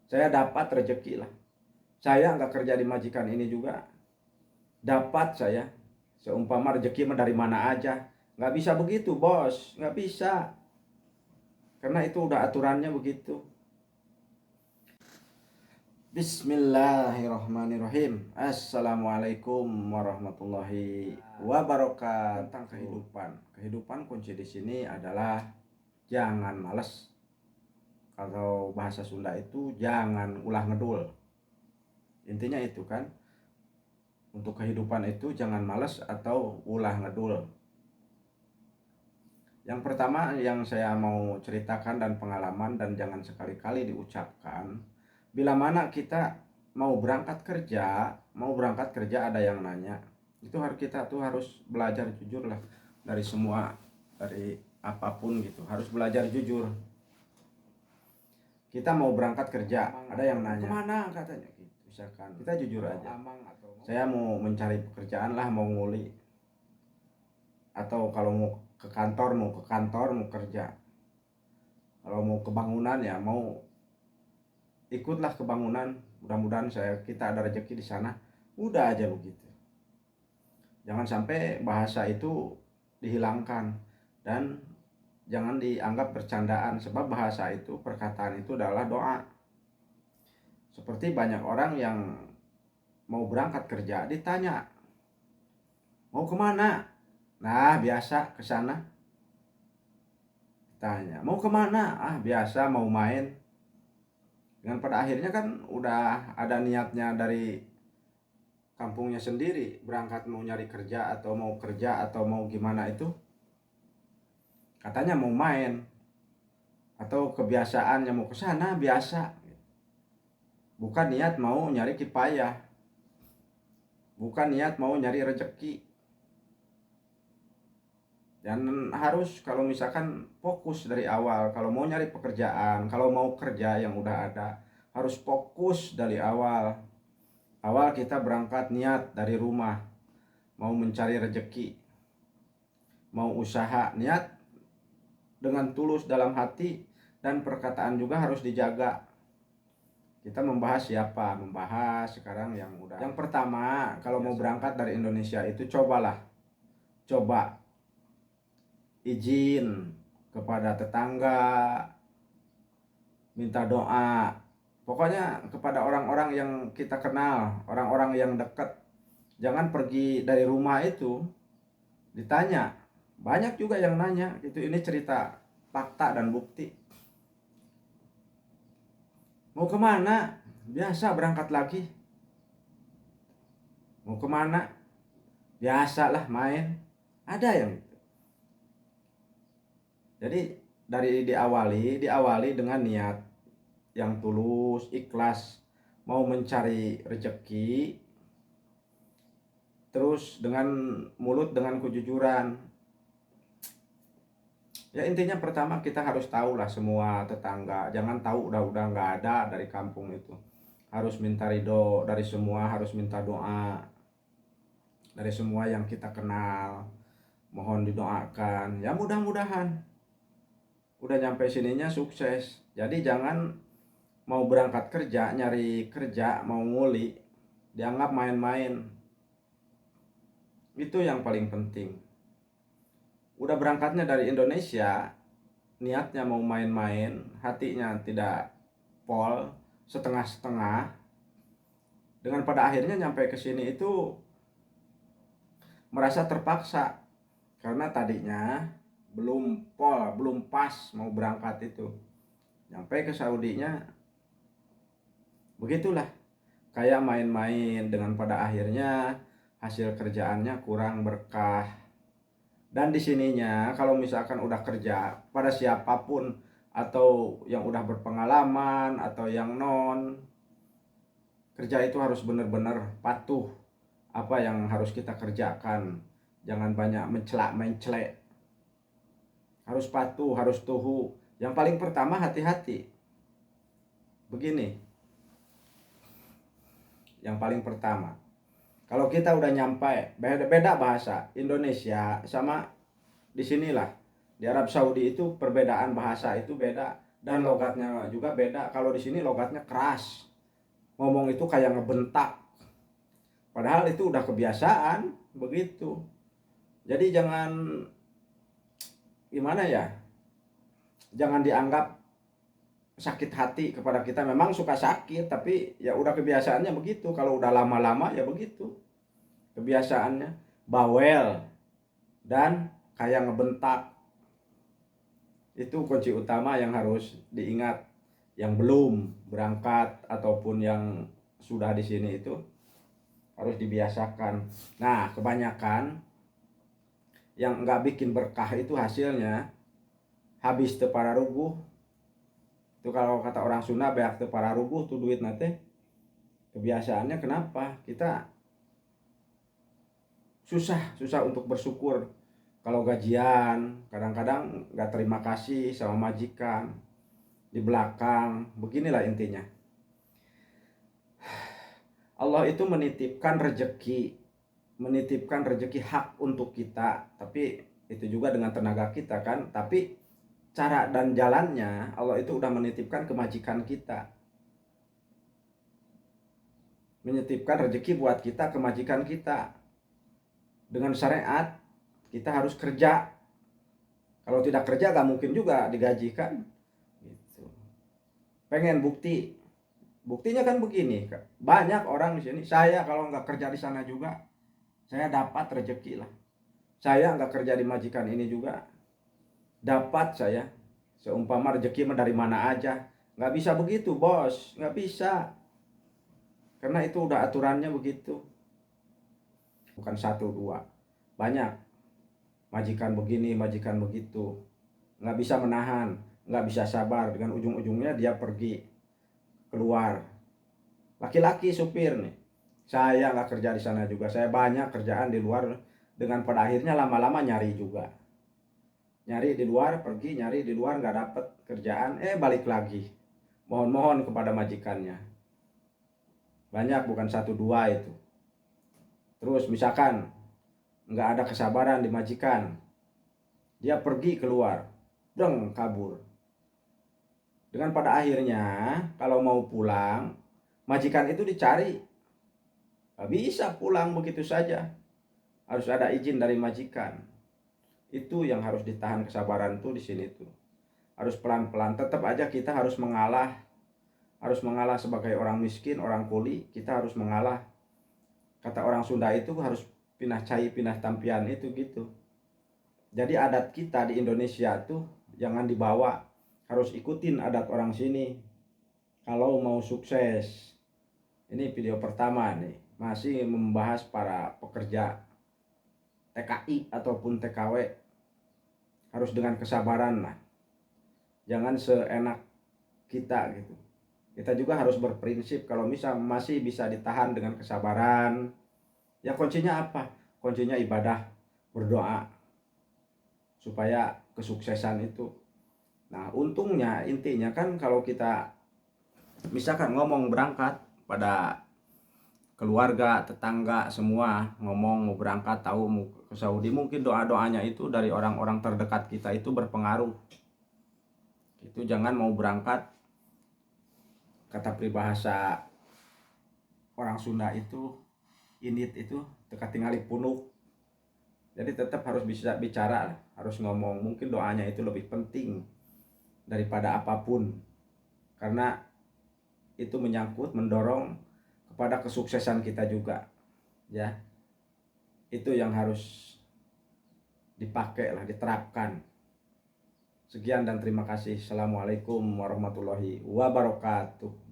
Saya dapat rezeki lah. Saya nggak kerja di majikan ini juga dapat saya. Seumpama rezeki mah dari mana aja. Nggak bisa begitu bos, nggak bisa. Karena itu udah aturannya begitu. Bismillahirrahmanirrahim. Assalamualaikum warahmatullahi wabarakatuh. Tentang kehidupan. Kehidupan kunci di sini adalah jangan males. Kalau bahasa Sunda itu jangan ulah ngedul. Intinya itu kan. Untuk kehidupan itu jangan males atau ulah ngedul. Yang pertama yang saya mau ceritakan dan pengalaman dan jangan sekali-kali diucapkan. Bila mana kita mau berangkat kerja ada yang nanya. Itu kita tuh harus belajar jujur lah dari semua, dari apapun gitu. Harus belajar jujur. Kita mau berangkat kerja, ada yang nanya, kemana katanya gitu. Misalkan kita jujur aja. Saya mau mencari pekerjaan lah, mau nguli. Atau kalau mau ke kantor mau kerja. Kalau mau ke bangunan ya mau ikutlah ke bangunan, mudah-mudahan kita ada rezeki di sana. Udah aja begitu. Jangan sampai bahasa itu dihilangkan dan jangan dianggap bercandaan, sebab bahasa itu, perkataan itu adalah doa. Seperti banyak orang yang mau berangkat kerja ditanya, mau kemana? Nah biasa ke sana. Tanya, mau kemana? Ah biasa mau main. Dengan pada akhirnya kan udah ada niatnya dari kampungnya sendiri, berangkat mau nyari kerja atau mau gimana itu. Katanya mau main atau kebiasaannya mau ke sana biasa. Bukan niat mau nyari kipayah. Bukan niat mau nyari rezeki. Dan harus kalau misalkan fokus dari awal, kalau mau nyari pekerjaan, kalau mau kerja yang udah ada, harus fokus dari awal. Awal kita berangkat niat dari rumah, mau mencari rezeki, mau usaha, niat dengan tulus dalam hati, dan perkataan juga harus dijaga. Kita membahas siapa? Membahas sekarang yang udah. Yang pertama, kalau mau berangkat dari Indonesia itu coba izin kepada tetangga, minta doa, pokoknya kepada orang-orang yang kita kenal, orang-orang yang dekat. Jangan pergi dari rumah itu ditanya. Banyak juga yang nanya gitu. Ini cerita fakta dan bukti. Mau kemana? Biasa berangkat lagi. Mau kemana? Biasalah main. Ada yang gitu. Jadi diawali dengan niat yang tulus, ikhlas, mau mencari rezeki, terus dengan mulut dengan kejujuran. Ya intinya pertama kita harus tahu lah semua tetangga. Jangan tahu udah nggak ada dari kampung itu. Harus minta ridho dari semua, harus minta doa dari semua yang kita kenal. Mohon didoakan. Ya mudah-mudahan udah nyampe sininya sukses. Jadi jangan mau berangkat kerja, nyari kerja, mau nguli, dianggap main-main. Itu yang paling penting. Udah berangkatnya dari Indonesia, niatnya mau main-main, hatinya tidak pol, setengah-setengah. Dengan pada akhirnya nyampe ke sini itu merasa terpaksa karena tadinya belum pol, belum pas mau berangkat itu. Nyampe ke Saudinya begitulah, kayak main-main, dengan pada akhirnya hasil kerjaannya kurang berkah. Dan di sininya kalau misalkan udah kerja pada siapapun, atau yang udah berpengalaman atau yang non, kerja itu harus benar-benar patuh apa yang harus kita kerjakan. Jangan banyak mencelak. Harus patuh, harus tuhu. Yang paling pertama hati-hati. Begini. Yang paling pertama, kalau kita udah nyampe, beda bahasa Indonesia sama di sinilah di Arab Saudi itu, perbedaan bahasa itu beda. dan logatnya juga beda. Kalau di sini logatnya keras, ngomong itu kayak ngebentak, padahal itu udah kebiasaan begitu. Jadi jangan, gimana ya, jangan dianggap sakit hati kepada kita. Memang suka sakit, tapi ya udah kebiasaannya begitu. Kalau udah lama-lama ya begitu kebiasaannya, bawel dan kayak ngebentak. Itu kunci utama yang harus diingat, yang belum berangkat ataupun yang sudah di sini itu harus dibiasakan. Nah, kebanyakan yang nggak bikin berkah itu hasilnya habis teu pararuguh. Itu kalau kata orang Sunda, beak teu pararuguh tuh duit nate. Kebiasaannya kenapa? Kita susah untuk bersyukur. Kalau gajian, kadang-kadang nggak terima kasih sama majikan. Di belakang, beginilah intinya. Allah itu menitipkan rezeki hak untuk kita, tapi itu juga dengan tenaga kita kan. Tapi cara dan jalannya Allah itu udah menitipkan ke majikan kita, menitipkan rezeki buat kita ke majikan kita. Dengan syariat kita harus kerja. Kalau tidak kerja gak mungkin juga digajikan gitu. Pengen buktinya kan begini, banyak orang di sini. Saya kalau nggak kerja di sana juga saya dapat rezeki lah. Saya nggak kerja di majikan ini juga dapat saya. Seumpama rezeki dari mana aja. Nggak bisa begitu bos, nggak bisa. Karena itu udah aturannya begitu. Bukan satu dua, banyak majikan begini, majikan begitu. Nggak bisa menahan, nggak bisa sabar. Dengan ujung-ujungnya dia pergi keluar. Laki-laki supir nih, saya nggak kerja di sana juga, saya banyak kerjaan di luar. Dengan pada akhirnya lama-lama nyari juga, nyari di luar, pergi nyari di luar, nggak dapet kerjaan, balik lagi mohon-mohon kepada majikannya. Banyak, bukan satu dua itu. Terus misalkan nggak ada kesabaran di majikan, dia pergi keluar, kabur. Dengan pada akhirnya kalau mau pulang, majikan itu dicari. Gak bisa pulang begitu saja, harus ada izin dari majikan. Itu yang harus ditahan kesabaran tuh di sini tuh. Harus pelan-pelan, tetap aja kita harus mengalah. Harus mengalah sebagai orang miskin, orang kuli, kita harus mengalah. Kata orang Sunda itu harus pinah cai, pinah tampian itu gitu. Jadi adat kita di Indonesia tuh jangan dibawa, harus ikutin adat orang sini kalau mau sukses. Ini video pertama nih, masih membahas para pekerja TKI ataupun TKW. Harus dengan kesabaran lah, jangan seenak kita gitu. Kita juga harus berprinsip. Kalau masih bisa ditahan dengan kesabaran, ya kuncinya apa? Kuncinya ibadah, berdoa supaya kesuksesan itu. Nah, untungnya intinya kan kalau kita misalkan ngomong berangkat pada keluarga, tetangga semua ngomong mau berangkat, tahu mau ke Saudi, mungkin doa-doanya itu dari orang-orang terdekat kita itu berpengaruh. Itu jangan mau berangkat, kata peribahasa orang Sunda itu, indit itu teka tingali punuk. Jadi tetap harus bisa bicara, harus ngomong. Mungkin doanya itu lebih penting daripada apapun, karena itu menyangkut, mendorong kepada kesuksesan kita juga ya. Itu yang harus dipakai lah, diterapkan. Sekian dan terima kasih. Assalamualaikum warahmatullahi wabarakatuh.